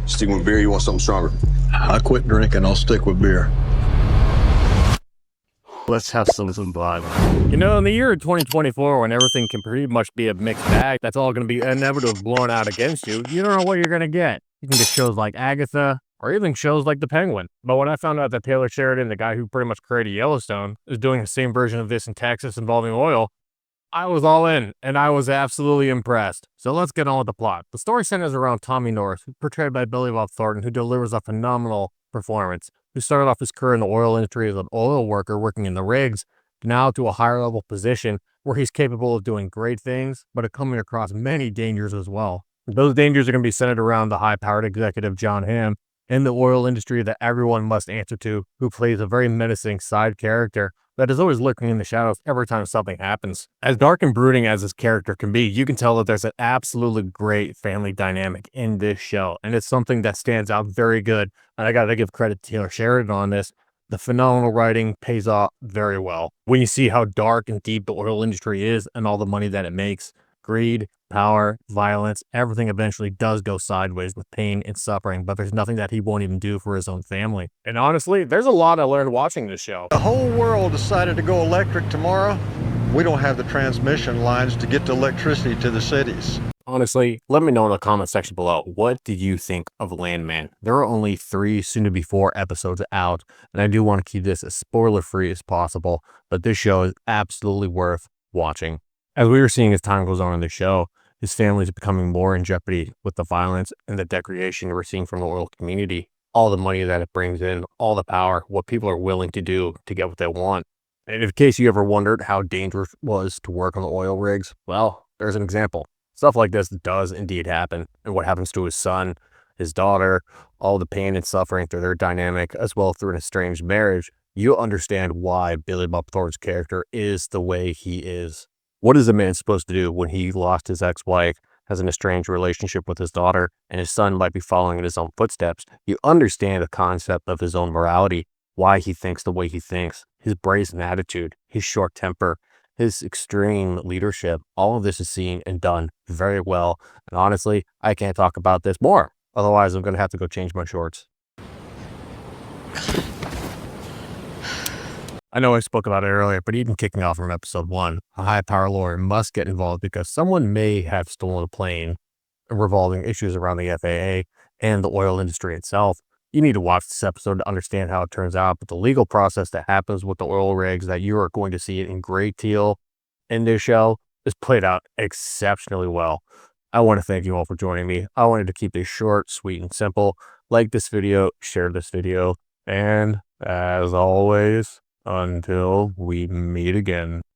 Sticking with beer, you want something stronger? I quit drinking, I'll stick with beer. Let's have some vibe. You know, in the year of 2024, when everything can pretty much be a mixed bag, that's all going to be inevitably blown out against you. You don't know what you're going to get. You can get shows like Agatha, or even shows like The Penguin. But when I found out that Taylor Sheridan, the guy who pretty much created Yellowstone, is doing the same version of this in Texas involving oil, I was all in, and I was absolutely impressed. So let's get on with the plot. The story centers around Tommy North, portrayed by Billy Bob Thornton, who delivers a phenomenal performance, who started off his career in the oil industry as an oil worker working in the rigs, now to a higher level position where he's capable of doing great things, but are coming across many dangers as well. Those dangers are going to be centered around the high-powered executive John Hamm in the oil industry that everyone must answer to, who plays a very menacing side character that is always lurking in the shadows every time something happens. As dark and brooding as this character can be, you can tell that there's an absolutely great family dynamic in this show, and it's something that stands out very good, and I gotta give credit to Taylor Sheridan on this. The phenomenal writing pays off very well. When you see how dark and deep the oil industry is and all the money that it makes, greed, power, violence, everything eventually does go sideways with pain and suffering, but there's nothing that he won't even do for his own family. And honestly, there's a lot I learned watching this show. The whole world decided to go electric tomorrow. We don't have the transmission lines to get the electricity to the cities. Honestly, let me know in the comment section below, what did you think of Landman? There are only 3, soon to be 4 episodes out, and I do want to keep this as spoiler-free as possible, but this show is absolutely worth watching. As we were seeing as time goes on in the show, his family is becoming more in jeopardy with the violence and the degradation we're seeing from the oil community. All the money that it brings in, all the power, what people are willing to do to get what they want. And in case you ever wondered how dangerous it was to work on the oil rigs, well, there's an example. Stuff like this does indeed happen. And what happens to his son, his daughter, all the pain and suffering through their dynamic, as well through an estranged marriage, you'll understand why Billy Bob Thornton's character is the way he is. What is a man supposed to do when he lost his ex-wife, has an estranged relationship with his daughter, and his son might be following in his own footsteps? You understand the concept of his own morality, why he thinks the way he thinks, his brazen attitude, his short temper, his extreme leadership. All of this is seen and done very well. And honestly, I can't talk about this more. Otherwise, I'm going to have to go change my shorts. I know I spoke about it earlier, but even kicking off from episode 1, a high-power lawyer must get involved because someone may have stolen a plane revolving issues around the FAA and the oil industry itself. You need to watch this episode to understand how it turns out, but the legal process that happens with the oil rigs that you are going to see in great deal in this show is played out exceptionally well. I want to thank you all for joining me. I wanted to keep this short, sweet, and simple. Like this video, share this video, and as always, until we meet again.